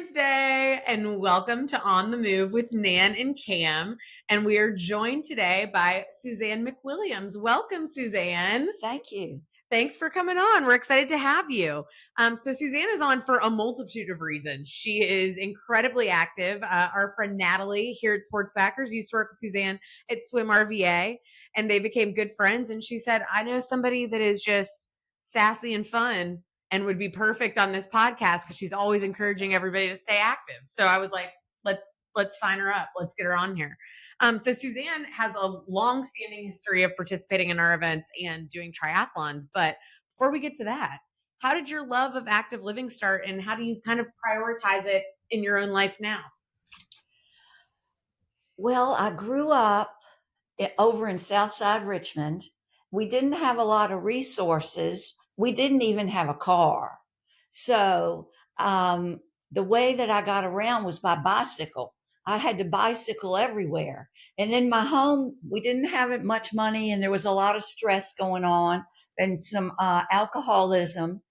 Thursday, and welcome to On the Move with Nan and Kam. And we are joined today by Suzanne McWilliams. Welcome, Suzanne. Thank you. Thanks for coming on. We're excited to have you. So Suzanne is on for a multitude of reasons. She is incredibly active. Our friend Natalie here at Sports Backers used to work with Suzanne at Swim RVA, and they became good friends. And she said, I know somebody that is just sassy and fun and would be perfect on this podcast because she's always encouraging everybody to stay active. So I was like, let's sign her up. Let's get her on here. So Suzanne has a long-standing history of participating in our events and doing triathlons. But before we get to that, how did your love of active living start, and how do you kind of prioritize it in your own life now? Well, I grew up over in Southside Richmond. We didn't have a lot of resources. We didn't even have a car. So the way that I got around was by bicycle. I had to bicycle everywhere. And then my home, we didn't have much money, and there was a lot of stress going on and some alcoholism.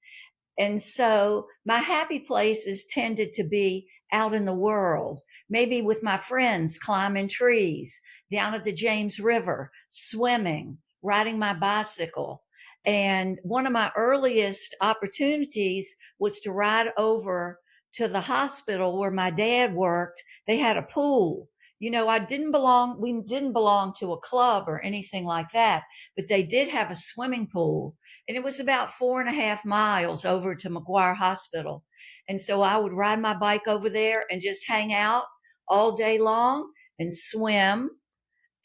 And so my happy places tended to be out in the world, maybe with my friends, climbing trees, down at the James River, swimming, riding my bicycle. And one of my earliest opportunities was to ride over to the hospital where my dad worked. They had a pool. We didn't belong to a club or anything like that, but they did have a swimming pool. And it was about 4.5 miles over to McGuire Hospital. And so I would ride my bike over there and just hang out all day long and swim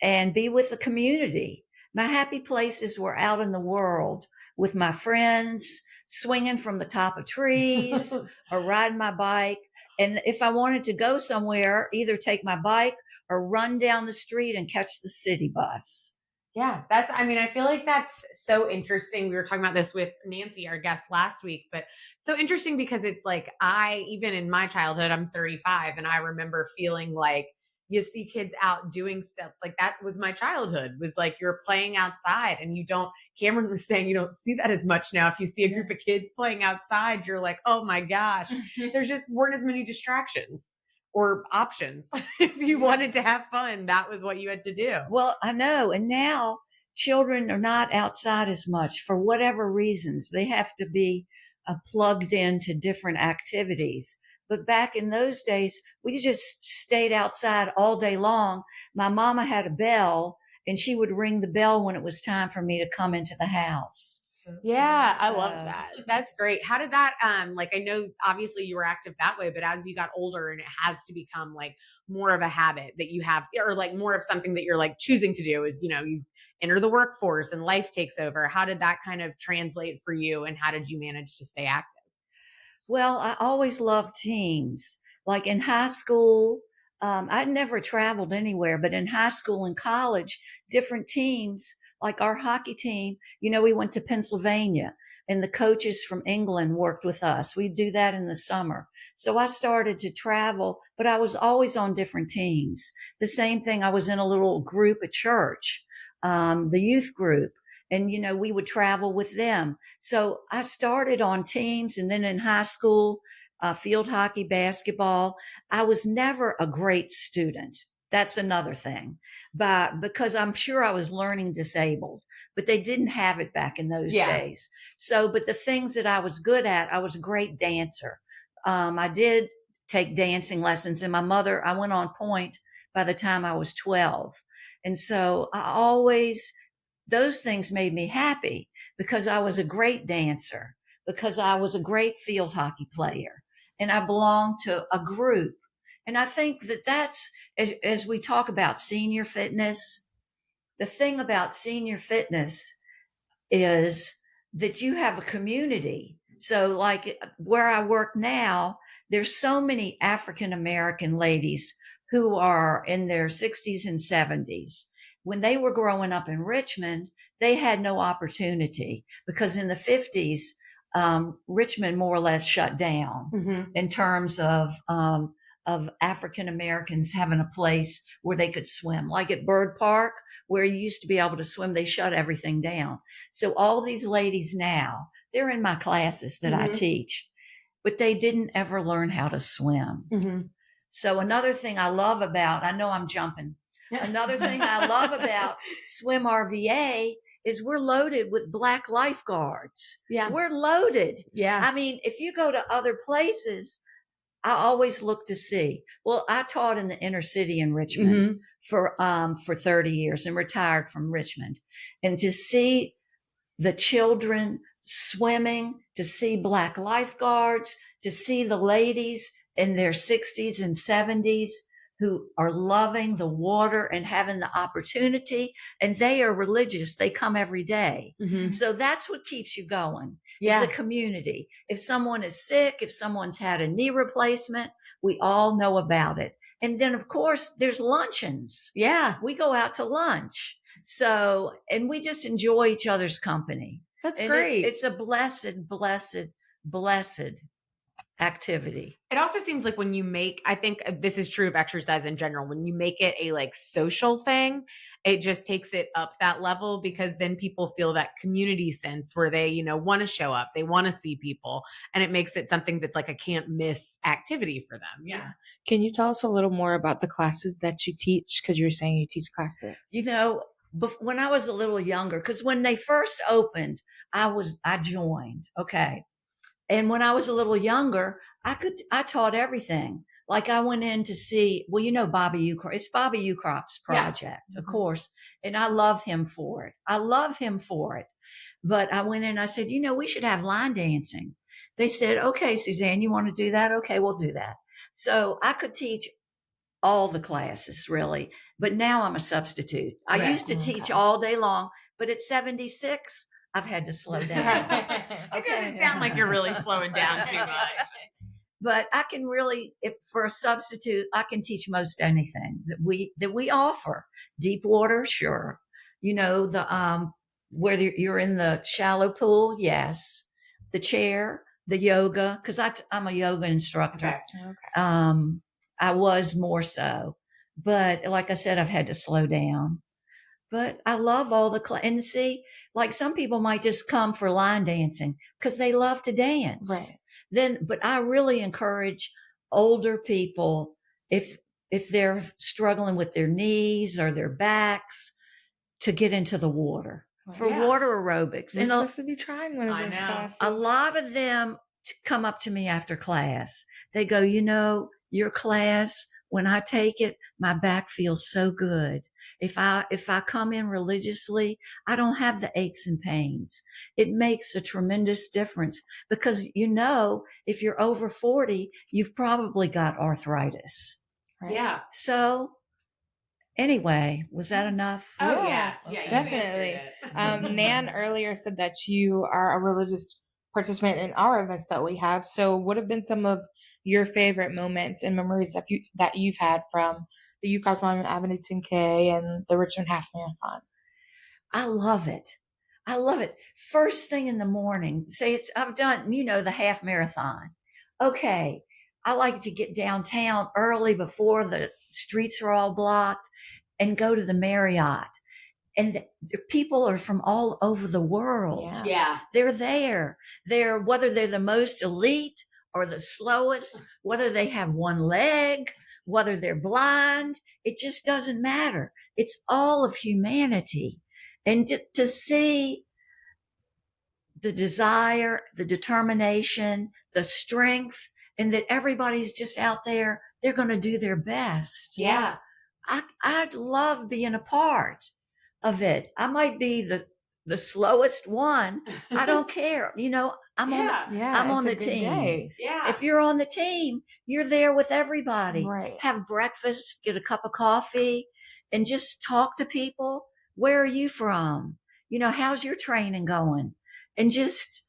and be with the community. My happy places were out in the world with my friends, swinging from the top of trees or riding my bike. And if I wanted to go somewhere, either take my bike or run down the street and catch the city bus. Yeah, I feel like that's so interesting. We were talking about this with Nancy, our guest last week, but so interesting because it's like, even in my childhood, I'm 35, and I remember feeling like you see kids out doing stuff like that. Was my childhood, was like you're playing outside, and Cameron was saying you don't see that as much now. If you see a group of kids playing outside, you're like, oh my gosh, there's just weren't as many distractions or options. If you wanted to have fun, that was what you had to do. Well, I know. And now children are not outside as much for whatever reasons. They have to be plugged into different activities. But back in those days, we just stayed outside all day long. My mama had a bell, and she would ring the bell when it was time for me to come into the house. Yeah, I love that. That's great. How did that, I know obviously you were active that way, but as you got older and it has to become like more of a habit that you have, or like more of something that you're like choosing to do is, you enter the workforce and life takes over. How did that kind of translate for you, and how did you manage to stay active? Well, I always loved teams. Like in high school, I'd never traveled anywhere, but in high school and college, different teams, like our hockey team, we went to Pennsylvania, and the coaches from England worked with us. We'd do that in the summer. So I started to travel, but I was always on different teams. The same thing, I was in a little group at church, the youth group. And, we would travel with them. So I started on teams, and then in high school, field hockey, basketball. I was never a great student. That's another thing. But because I'm sure I was learning disabled, but they didn't have it back in those days. So, but the things that I was good at, I was a great dancer. I did take dancing lessons, and I went on point by the time I was 12. And so those things made me happy because I was a great dancer, because I was a great field hockey player, and I belonged to a group. And I think that's, as we talk about senior fitness, the thing about senior fitness is that you have a community. So like where I work now, there's so many African American ladies who are in their 60s and 70s. When they were growing up in Richmond, they had no opportunity because in the 50s, Richmond more or less shut down in terms of African Americans having a place where they could swim. Like at Bird Park, where you used to be able to swim, they shut everything down. So all these ladies now, they're in my classes that I teach. but they didn't ever learn how to swim. Mm-hmm. So another thing I love about, I know I'm jumping. Another thing I love about Swim RVA is we're loaded with Black lifeguards. Yeah. We're loaded. Yeah. I mean, if you go to other places, I always look to see. Well, I taught in the inner city in Richmond for 30 years and retired from Richmond. And to see the children swimming, to see Black lifeguards, to see the ladies in their 60s and 70s who are loving the water and having the opportunity, and they are religious. They come every day. Mm-hmm. So that's what keeps you going. Yeah. It's a community. If someone is sick, if someone's had a knee replacement, we all know about it. And then, of course, there's luncheons. Yeah. We go out to lunch. So, and we just enjoy each other's company. That's and great. It's a blessed, blessed, blessed activity. It also seems like when you make, I think this is true of exercise in general, when you make it a like social thing, it just takes it up that level, because then people feel that community sense where they, you know, want to show up, they want to see people, and it makes it something that's like a can't miss activity for them. Yeah. Can you tell us a little more about the classes that you teach? Because you were saying you teach classes. You know, when I was a little younger, because when they first opened, I joined. Okay. And when I was a little younger, I taught everything. Like I went in to see, well, you know, Bobby Ucrop. It's Bobby Ucrop's project, of course. And I love him for it. But I went in, I said, you know, we should have line dancing. They said, okay, Suzanne, you want to do that? Okay, we'll do that. So I could teach all the classes really, but now I'm a substitute. I used to teach all day long, but at 76, I've had to slow down. It doesn't sound like you're really slowing down too much. But I can really, if for a substitute, I can teach most anything that we offer. Deep water, sure. You know, the whether you're in the shallow pool, yes. The chair, the yoga, because I'm a yoga instructor. Okay. I was more so, but like I said, I've had to slow down. But I love all the and see, like some people might just come for line dancing because they love to dance. Right. But I really encourage older people, if they're struggling with their knees or their backs, to get into the water for water aerobics. You're supposed to be trying one of those classes. A lot of them come up to me after class. They go, you know, your class, when I take it, my back feels so good. If I come in religiously, I don't have the aches and pains. It makes a tremendous difference because, you know, if you're over 40, you've probably got arthritis. Right? Yeah. So anyway, was that enough? Oh yeah, definitely. Nan earlier said that you are a religious participant in our events that we have. So what have been some of your favorite moments and memories that you've had from the UConn Monument Avenue 10K and the Richmond Half Marathon? I love it. First thing in the morning, I've done, you know, the half marathon. Okay. I like to get downtown early before the streets are all blocked and go to the Marriott. And the people are from all over the world. Yeah. They're there. Whether they're the most elite or the slowest, whether they have one leg, whether they're blind, it just doesn't matter. It's all of humanity. And to see the desire, the determination, the strength, and that everybody's just out there, they're going to do their best. Yeah. I love being a part of it. I might be the slowest one. I don't care. You know, I'm on the team. Yeah. If you're on the team, you're there with everybody. Right. Have breakfast, get a cup of coffee, and just talk to people. Where are you from? You know, how's your training going? And just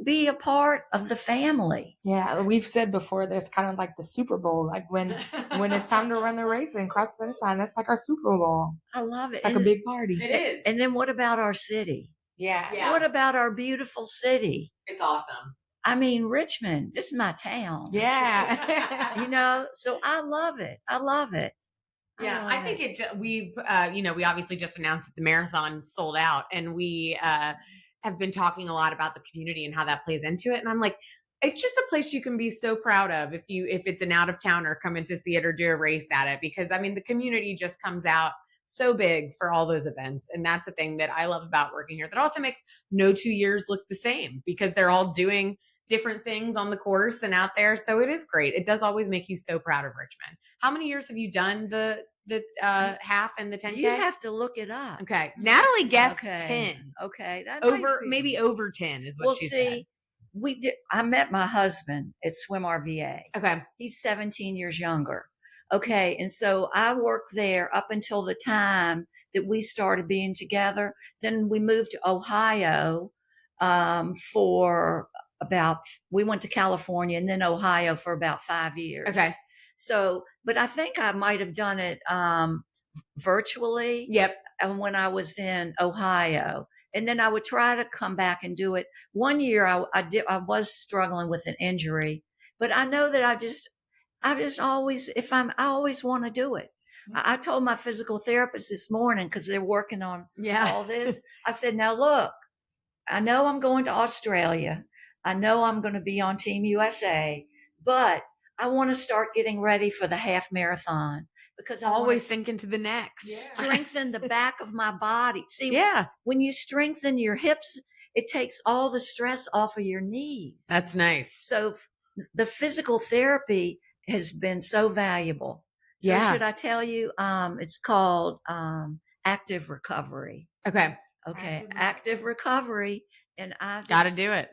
be a part of the family. Yeah, we've said before that it's kind of like the Super Bowl. Like when it's time to run the race and cross the finish line, that's like our Super Bowl. I love it. It's like a big party. It is. And then what about our city? Yeah. What about our beautiful city? It's awesome. I mean, Richmond, this is my town. Yeah. You know, so I love it. Yeah, I think we obviously just announced that the marathon sold out, and we have been talking a lot about the community and how that plays into it. And I'm like, it's just a place you can be so proud of if it's an out of towner coming to see it or do a race at it, because I mean the community just comes out so big for all those events. And that's the thing that I love about working here. That also makes no 2 years look the same because they're all doing different things on the course and out there. So it is great. It does always make you so proud of Richmond. How many years have you done the half and the 10K? You have to look it up. Okay. Natalie guessed Okay. 10. Okay. That Over, might be. maybe over 10 is what she said. We did. I met my husband at Swim RVA. Okay. He's 17 years younger. Okay. And so I worked there up until the time that we started being together. Then we moved to Ohio we went to California and then Ohio for about 5 years. Okay. So, but I think I might have done it virtually. Yep. And when I was in Ohio. And then I would try to come back and do it. One year I was struggling with an injury, but I know that I always want to do it. I told my physical therapist this morning, because they're working on all this. I said, now look, I know I'm going to Australia. I know I'm going to be on Team USA, but I want to start getting ready for the half marathon. Because I always thinking to the next. Strengthen the back of my body. See, when you strengthen your hips, it takes all the stress off of your knees. That's nice. So the physical therapy has been so valuable. So should I tell you? It's called active recovery. Okay. Active recovery. And I got to do it.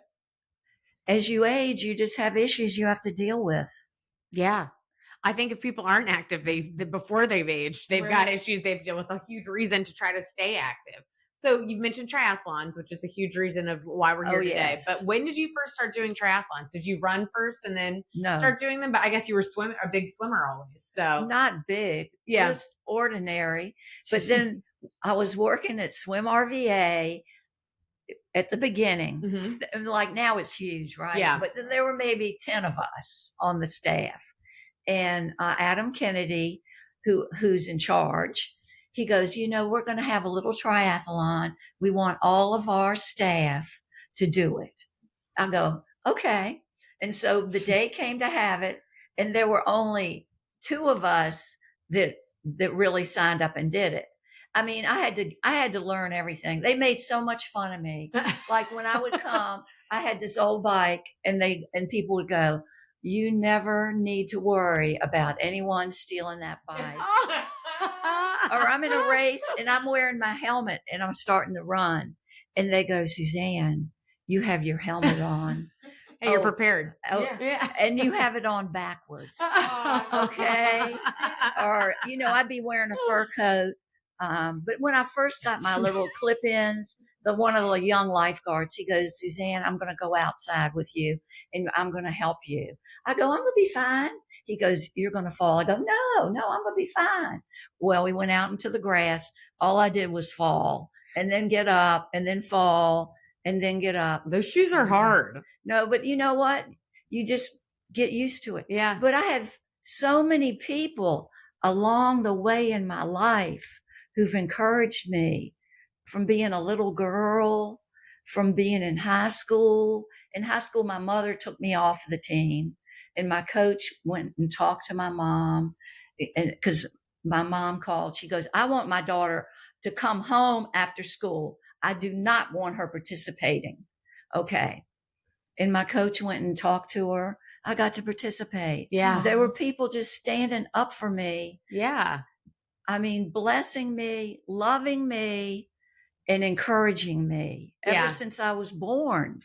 As you age, you just have issues you have to deal with. Yeah. I think if people aren't active, before they've aged, they've got issues they've dealt with, a huge reason to try to stay active. So you've mentioned triathlons, which is a huge reason of why we're here today. Yes. But when did you first start doing triathlons? Did you run first and then start doing them? But I guess you were a big swimmer always. So not big, just ordinary. But then I was working at Swim RVA at the beginning. Mm-hmm. Like now it's huge, right? Yeah. But then there were maybe 10 of us on the staff. And Adam Kennedy, who's in charge, he goes, we're going to have a little triathlon. We want all of our staff to do it. I go, okay. And so the day came to have it, and there were only 2 of us that really signed up and did it. I mean, I had to learn everything. They made so much fun of me. Like when I would come, I had this old bike, and people would go, you never need to worry about anyone stealing that bike. Or I'm in a race and I'm wearing my helmet and I'm starting to run. And they go, Suzanne, you have your helmet on. Hey, you're prepared. And you have it on backwards. Okay. Or, I'd be wearing a fur coat. But when I first got my little clip-ins, one of the young lifeguards, he goes, Suzanne, I'm going to go outside with you and I'm going to help you. I go, I'm going to be fine. He goes, you're going to fall. I go, no, I'm going to be fine. Well, we went out into the grass. All I did was fall and then get up and then fall and then get up. Those shoes are hard. No, but you know what? You just get used to it. Yeah. But I have so many people along the way in my life who've encouraged me, from being a little girl, from being in high school. In high school, my mother took me off the team, and my coach went and talked to my mom, because my mom called. She goes, I want my daughter to come home after school. I do not want her participating. Okay. And my coach went and talked to her. I got to participate. Yeah. There were people just standing up for me. Yeah. I mean, blessing me, loving me, and encouraging me ever since I was born.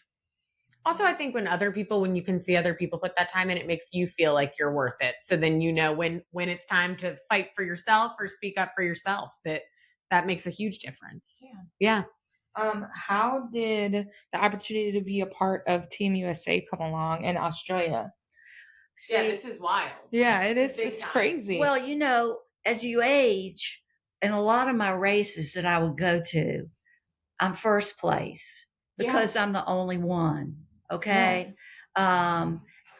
Also, I think when you can see other people put that time in, it makes you feel like you're worth it. So then when it's time to fight for yourself or speak up for yourself, that makes a huge difference. Yeah. How did the opportunity to be a part of Team USA come along in Australia? See, this is wild. Yeah, it is. It's crazy. Well, as you age, in a lot of my races that I would go to, I'm first place because I'm the only one. Okay. Yeah.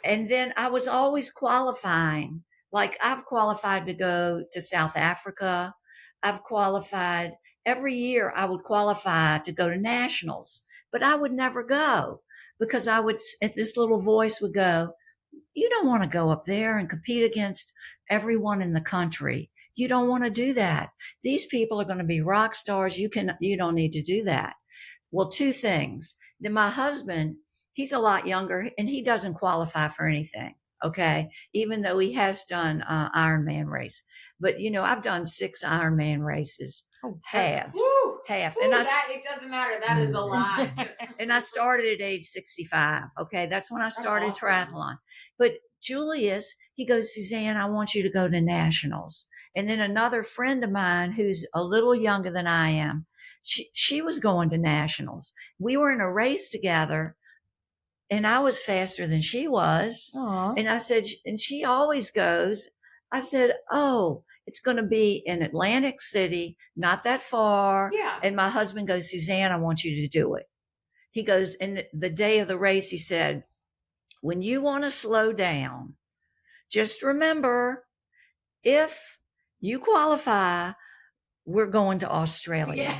And then I was always qualifying. Like I've qualified to go to South Africa. I've qualified every year. I would qualify to go to nationals, but I would never go because this little voice would go, you don't want to go up there and compete against everyone in the country. You don't want to do that. These people are going to be rock stars. You don't need to do that. Well, two things. Then my husband, he's a lot younger and he doesn't qualify for anything. Okay. Even though he has done Ironman race, but I've done 6 Ironman races, halves. And it doesn't matter. That is a lot. And I started at age 65. Okay. That's when I started triathlon. But Julius, he goes, Suzanne, I want you to go to nationals. And then another friend of mine who's a little younger than I am, she was going to nationals. We were in a race together and I was faster than she was. Aww. And I said, and she always goes, I said, oh, it's going to be in Atlantic City, not that far. Yeah. And my husband goes, Suzanne, I want you to do it. He goes, and the day of the race, he said, when you want to slow down, just remember, if you qualify, we're going to Australia.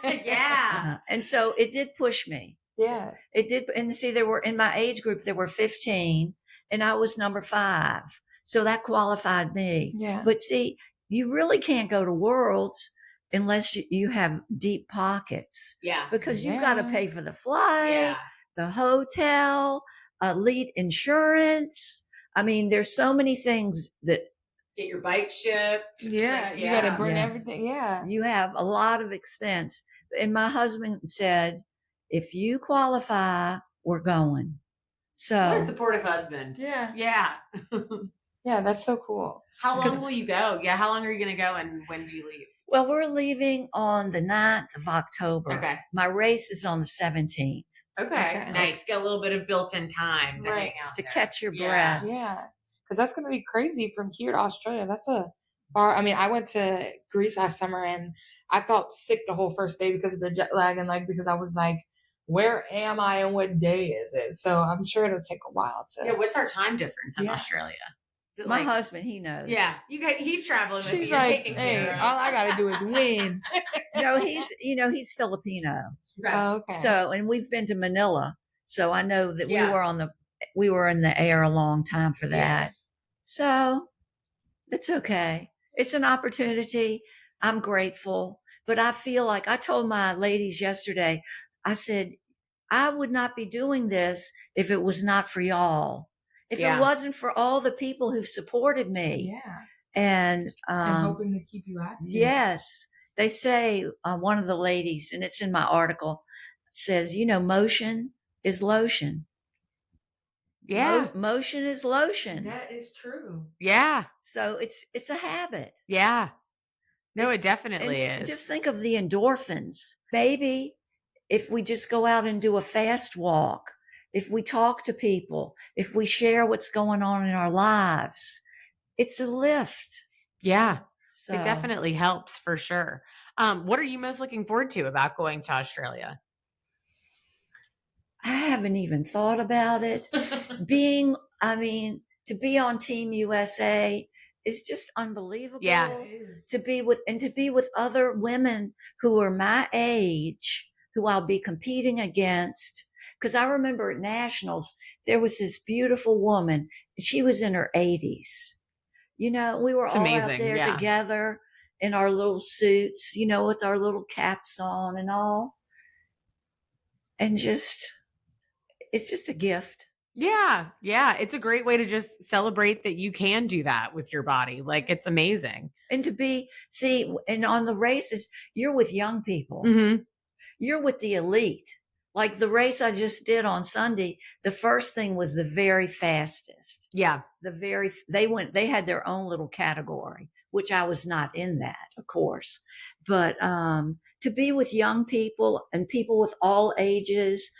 Yeah. And so it did push me. Yeah. It did. And see, there were, in my age group, there were 15 and I was number 5. So that qualified me. Yeah. But see, you really can't go to Worlds unless you have deep pockets. Yeah. Because you've got to pay for the flight, Yeah. the hotel, elite insurance. I mean, there's so many things that Get your bike shipped. Yeah. Like, You got to bring Yeah. everything. Yeah. you have a lot of expense. And my husband said, if you qualify, we're going. What a So supportive husband. Yeah. Yeah. Yeah. That's so cool. How long will you go? Yeah. How long are you going to go and when do you leave? well, we're leaving on the 9th of October. Okay. My race is on the 17th Okay. Nice. Get a little bit of built-in time to hang out to there. catch your Yeah. breath. Yeah. Because that's going to be crazy from here to Australia. That's a far. I mean, I went to Greece last summer and I felt sick the whole first day because of the jet lag and because I was like, where am I and what day is it? So I'm sure it'll take a while to. Yeah. What's our time difference in Yeah. Australia? Is it My husband, he knows. Yeah. He's traveling with She's you. You're like, taken hey, care of. all I got to do is win. No, he's Filipino. Okay. Okay. So, and we've been to Manila. So I know that Yeah. we were in the air a long time for that. Yeah. So it's okay. It's an opportunity. I'm grateful, but I feel like I told my ladies yesterday, I said, I would not be doing this if it was not for y'all. If Yeah. it wasn't for all the people who've supported me Yeah. and, And hoping to keep you active. yes, they say, one of the ladies, and it's in my article, says, motion is lotion. Yeah. Motion is lotion. That is true. Yeah. So it's a habit. Yeah. No, it definitely And is. just think of the endorphins. Maybe if we just go out and do a fast walk, if we talk to people, if we share what's going on in our lives, it's a lift. Yeah. So It definitely helps for sure. What are you most looking forward to about going to Australia? I haven't even thought about it. To be on Team USA is just unbelievable. Yeah. To be with other women who are my age, who I'll be competing against. Because I remember at nationals, there was this beautiful woman, and she was in her 80s. We were It's all amazing, out there yeah. together in our little suits, with our little caps on and all. And it's just a gift. Yeah. Yeah. It's a great way to just celebrate that you can do that with your body. Like, it's amazing. And and on the races, you're with young people. Mm-hmm. You're with the elite. Like the race I just did on Sunday, the first thing was the very fastest. Yeah. They had their own little category, which I was not in that, of course. But to be with young people and people with all ages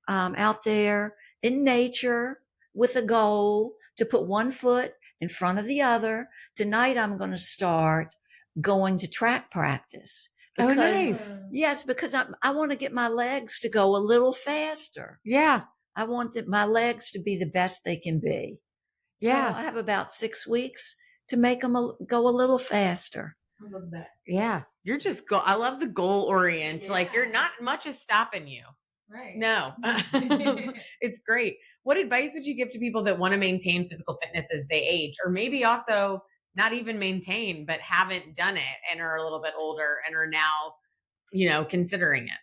out there in nature with a goal to put one foot in front of the other. Tonight, I'm going to start going to track practice. Because, nice. Yes, because I want to get my legs to go a little faster. Yeah. I want my legs to be the best they can be. Yeah. So I have about 6 weeks to make them go a little faster. I love that. Yeah. You're just I love the goal orient. Yeah. Like, you're not much is stopping you. Right. No, it's great. What advice would you give to people that want to maintain physical fitness as they age, or maybe also not even maintain, but haven't done it and are a little bit older and are now, considering it?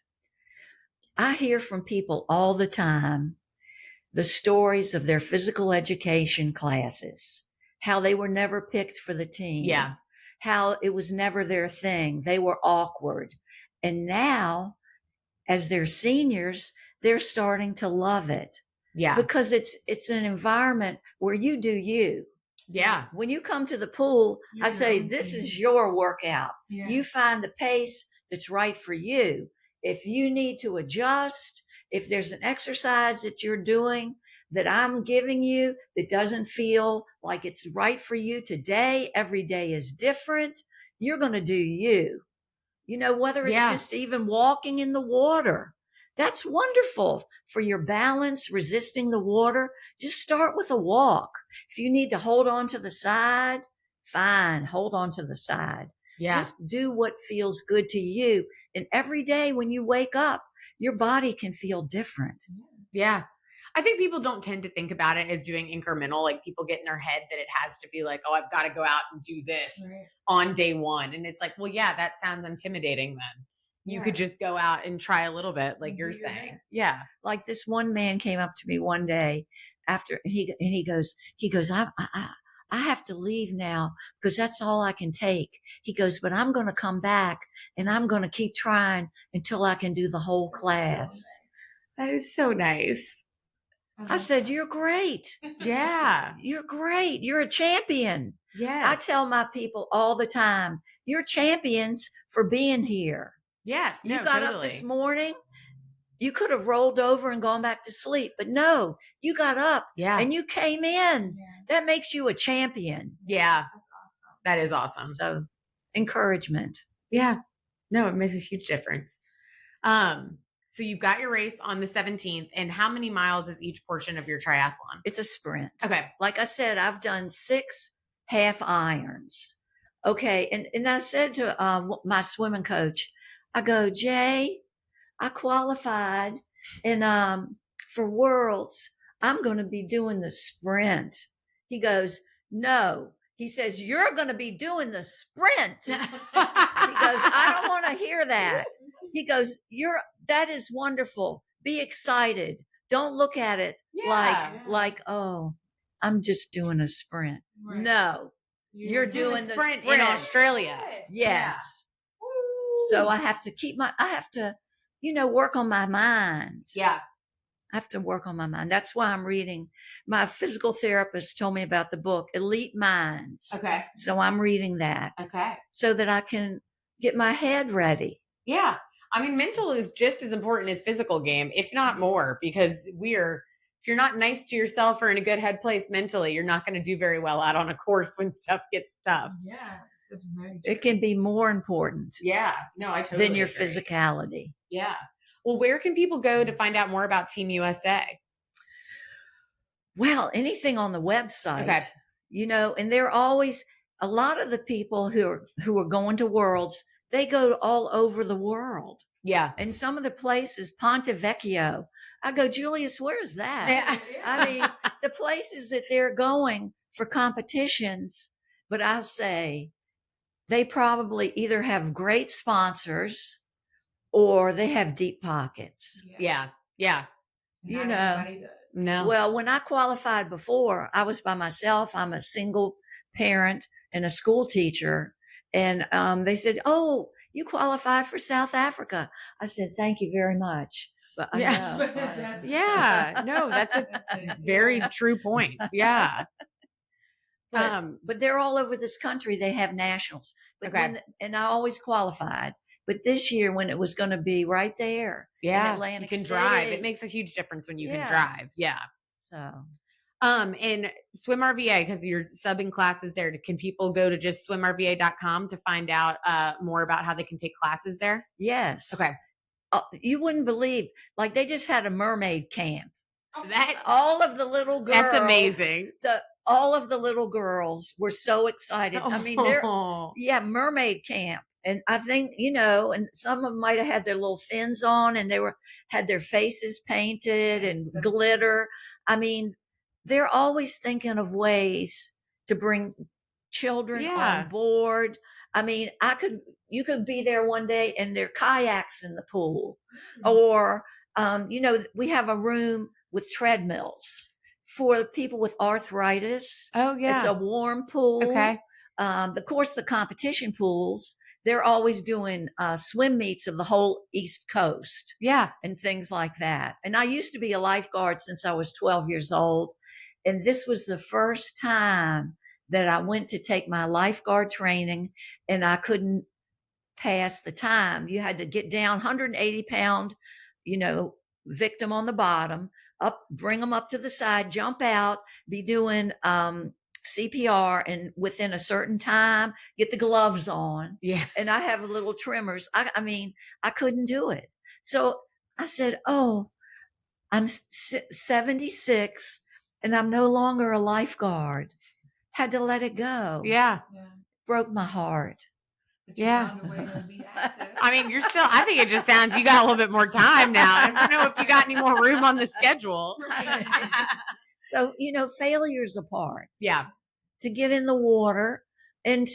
I hear from people all the time the stories of their physical education classes, how they were never picked for the team, Yeah. how it was never their thing. They were awkward. And now, as they're seniors, they're starting to love it Yeah. because it's an environment where you do you. Yeah. When you come to the pool, You're I your say, own this team. is your workout. Yeah. You find the pace that's right for you. If you need to adjust, if there's an exercise that you're doing that I'm giving you that doesn't feel like it's right for you today, every day is different, you're going to do you. Whether it's Yeah. just even walking in the water, that's wonderful for your balance, resisting the water. Just start with a walk. If you need to hold on to the side, fine, hold on to the side. Yeah. Just do what feels good to you. And every day when you wake up, your body can feel different. Yeah. I think people don't tend to think about it as doing incremental. Like people get in their head that it has to be like, oh, I've got to go out and do this on day one. And it's like, well, yeah, that sounds intimidating then. You could just go out and try a little bit, like you're saying. Yeah. Like this one man came up to me one day after he goes, I have to leave now because that's all I can take. He goes, but I'm going to come back and I'm going to keep trying until I can do the whole class. That is so nice. I said, you're great. Yeah. You're great. You're a champion. Yes. I tell my people all the time, you're champions for being here. Yes. You No, got totally. up this morning. You could have rolled over and gone back to sleep, but no, you got up and you came in. Yeah. That makes you a champion. Yeah. That's awesome. That is awesome. So encouragement. Yeah. No, it makes a huge difference. So you've got your race on the 17th, and how many miles is each portion of your triathlon? It's a sprint. Okay. Like I said, I've done 6 half irons. Okay. And I said to my swimming coach, I go, Jay, I qualified and for Worlds, I'm going to be doing the sprint. He goes, no. He says, you're going to be doing the sprint. He goes, I don't want to hear that. He goes, that is wonderful. Be excited. Don't look at it like, oh, I'm just doing a sprint. Right. No, you're doing the sprint in Australia. Yes. Yeah. So I have to work on my mind. Yeah. I have to work on my mind. That's why I'm reading. My physical therapist told me about the book, Elite Minds. Okay. So I'm reading that. Okay. So that I can get my head ready. Yeah. I mean, mental is just as important as physical game, if not more, because if you're not nice to yourself or in a good head place mentally, you're not going to do very well out on a course when stuff gets tough. Yeah. That's very true. It can be more important. Yeah. No, I totally than your agree. physicality. Yeah. Well, where can people go to find out more about Team USA? Well, anything on the website. Okay. And there are always a lot of the people who are going to Worlds, they go all over the world. Yeah. And some of the places, Ponte Vecchio, I go, Julius, where's that? Yeah. I mean, the places that they're going for competitions, but I say they probably either have great sponsors or they have deep pockets. Yeah. Yeah. No. Well, when I qualified before, I was by myself. I'm a single parent and a school teacher. And they said, oh, you qualified for South Africa. I said, thank you very much. But I know. Yeah. No, that's a very true point. Yeah. But they're all over this country. They have nationals. But and I always qualified. But this year, when it was going to be right there in Atlantic you can City, drive. It makes a huge difference when you can drive. Yeah. So, and Swim RVA, because you're subbing classes there, can people go to just swimrva.com to find out more about how they can take classes there? Yes. Okay. You wouldn't believe, like they just had a mermaid camp. That all of the little girls. That's amazing. All of the little girls were so excited. I mean, mermaid camp. And I think, and some of them might have had their little fins on and had their faces painted and glitter. I mean, they're always thinking of ways to bring children on board. I mean, you could be there one day and there are kayaks in the pool, or, we have a room with treadmills for people with arthritis. Oh yeah. It's a warm pool. Okay. Of course, the competition pools, they're always doing swim meets of the whole East Coast. Yeah. And things like that. And I used to be a lifeguard since I was 12 years old. And this was the first time that I went to take my lifeguard training, and I couldn't pass the time. You had to get down, 180 pound, victim on the bottom, up, bring them up to the side, jump out, be doing CPR, and within a certain time, get the gloves on. Yeah. And I have little trimmers. I mean, I couldn't do it. So I said, oh, I'm 76 and I'm no longer a lifeguard. Had to let it go. Yeah. Broke my heart. Yeah. I mean, I think it just sounds, you got a little bit more time now. I don't know if you got any more room on the schedule. So, failure's a part. Yeah. To get in the water, and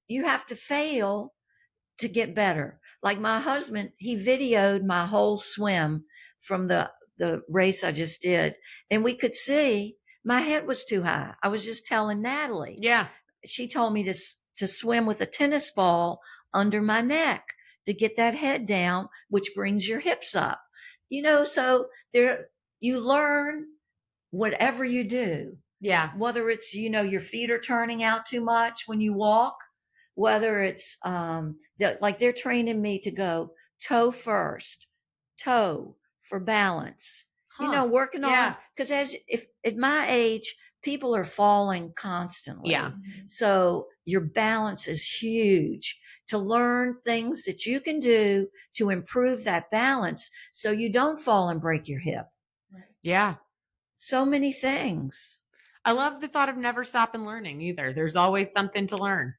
you have to fail to get better. Like my husband, he videoed my whole swim from the race I just did. And we could see my head was too high. I was just telling Natalie. Yeah. She told me to swim with a tennis ball under my neck to get that head down, which brings your hips up. So you learn whatever you do. Yeah. Whether it's, your feet are turning out too much when you walk, whether it's like they're training me to go toe first, toe for balance, working on, because if at my age, people are falling constantly. Yeah. So your balance is huge, to learn things that you can do to improve that balance so you don't fall and break your hip. Right. Yeah. So many things. I love the thought of never stopping learning either. There's always something to learn.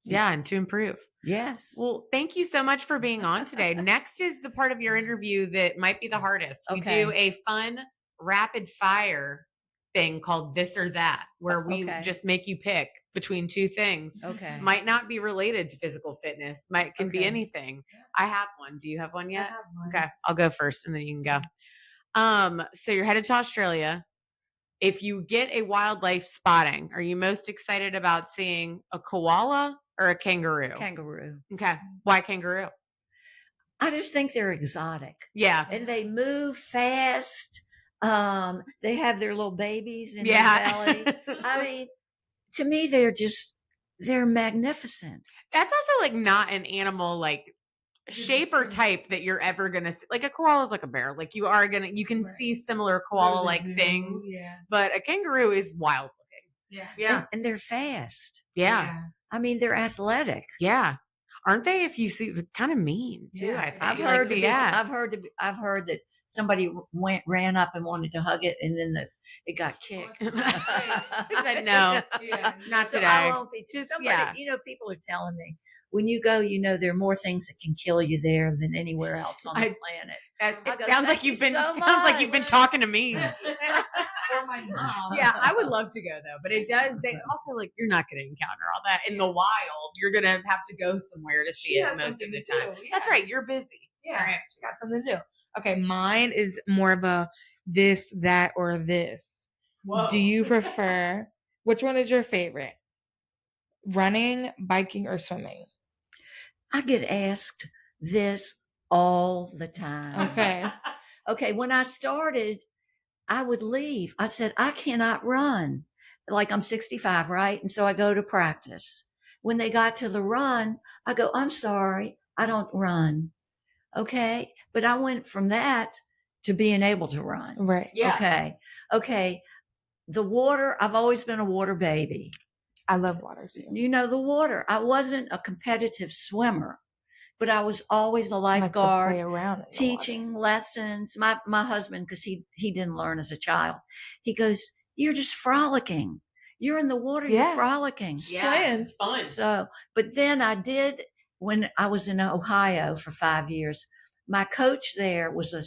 Yeah. And to improve. Yes. Well, thank you so much for being on today. Next is the part of your interview that might be the hardest. We do a fun rapid fire thing called This or That, where we just make you pick between two things. Okay. Might not be related to physical fitness. Can be anything. I have one. Do you have one yet? I have one. Okay. I'll go first and then you can go. So you're headed to Australia. If you get a wildlife spotting, are you most excited about seeing a koala or a kangaroo? Kangaroo. Okay. Why kangaroo? I just think they're exotic. Yeah. And they move fast. They have their little babies in their belly. I mean, to me, they're magnificent. That's also like not an animal like shape or type that you're ever gonna see. Like a koala is like a bear. Like you can see similar koala like things. Yeah. But a kangaroo is wild looking. Yeah. Yeah. And they're fast. Yeah. I mean, they're athletic. Yeah. Aren't they? If you see, kind of mean too. Yeah. I think. I've heard that somebody ran up and wanted to hug it, and then it got kicked. I said no. Not today. I won't be. Just somebody, people are telling me, when you go, there are more things that can kill you there than anywhere else on the planet. It sounds like you've been talking to me. Or my mom. Yeah, I would love to go though, but it does. They also you're not going to encounter all that in the wild. You're going to have to go somewhere to see it most of the time. Yeah. That's right. You're busy. Yeah, all right. She got something to do. Okay, mine is more of a this, that, or this. Whoa. Do you prefer? Which one is your favorite? Running, biking, or swimming? I get asked this all the time. Okay. When I started, I would leave. I said, I cannot run. Like I'm 65, right? And so I go to practice. When they got to the run, I go, I'm sorry, I don't run. Okay. But I went from that to being able to run. Right. Yeah. Okay. The water, I've always been a water baby. I love water too. The water. I wasn't a competitive swimmer, but I was always a lifeguard, play around teaching lessons. My husband, because he didn't learn as a child, he goes, you're just frolicking. You're in the water, you're frolicking. Yeah, it's fun. So, but then I did when I was in Ohio for 5 years, my coach there was a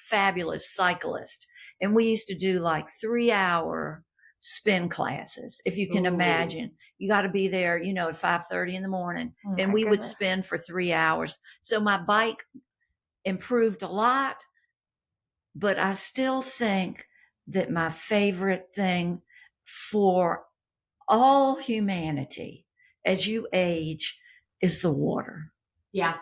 fabulous cyclist. And we used to do like 3-hour spin classes. If you can imagine, you got to be there, at 5:30 in the morning, and we would spin for 3 hours. So my bike improved a lot, but I still think that my favorite thing for all humanity as you age is the water. Yeah.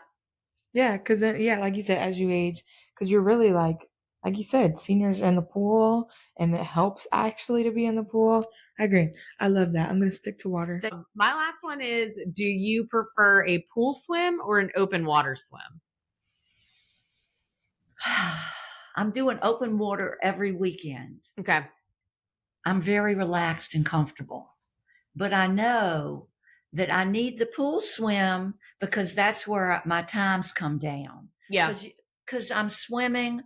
Yeah, because then, like you said, as you age, because you're really like you said, seniors are in the pool, and it helps actually to be in the pool. I agree. I love that. I'm going to stick to water. My last one is, do you prefer a pool swim or an open water swim? I'm doing open water every weekend. Okay. I'm very relaxed and comfortable, but I know that I need the pool swim because that's where my times come down. Yeah. Because I'm swimming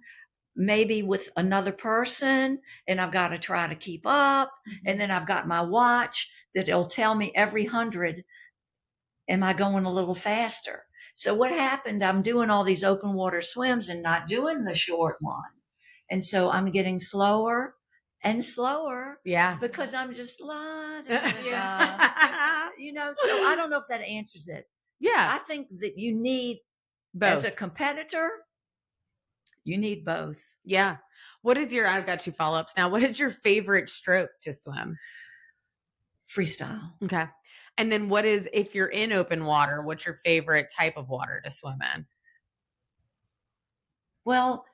maybe with another person, and I've got to try to keep up. Mm-hmm. And then I've got my watch that'll tell me every 100, am I going a little faster? So what happened, I'm doing all these open water swims and not doing the short one. And so I'm getting slower and slower. Yeah. Because I'm just, so I don't know if that answers it. Yeah. I think that you need, both. As a competitor, you need both. Yeah. I've got 2 follow-ups now. What is your favorite stroke to swim? Freestyle. Okay. And then if you're in open water, what's your favorite type of water to swim in? Well,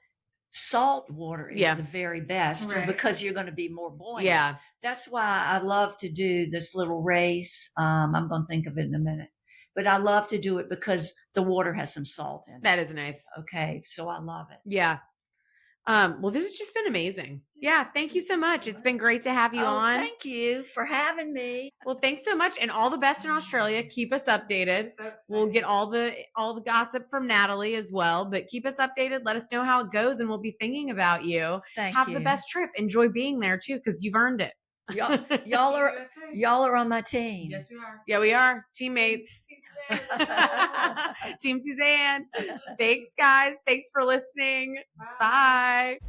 salt water is the very best, right, because you're going to be more buoyant. Yeah. That's why I love to do this little race. I'm going to think of it in a minute. But I love to do it because the water has some salt in it. That is nice. Okay. So I love it. Yeah. Well, this has just been amazing. Yeah. Thank you so much. It's been great to have you on. Thank you for having me. Well, thanks so much. And all the best in Australia. Keep us updated. We'll get all the gossip from Natalie as well, but keep us updated. Let us know how it goes, and we'll be thinking about you. Have the best trip. Enjoy being there too, because you've earned it. Y'all are on my team. Yes, we are. Yeah, we are teammates. Team Suzanne. Thanks, guys. Thanks for listening. Bye.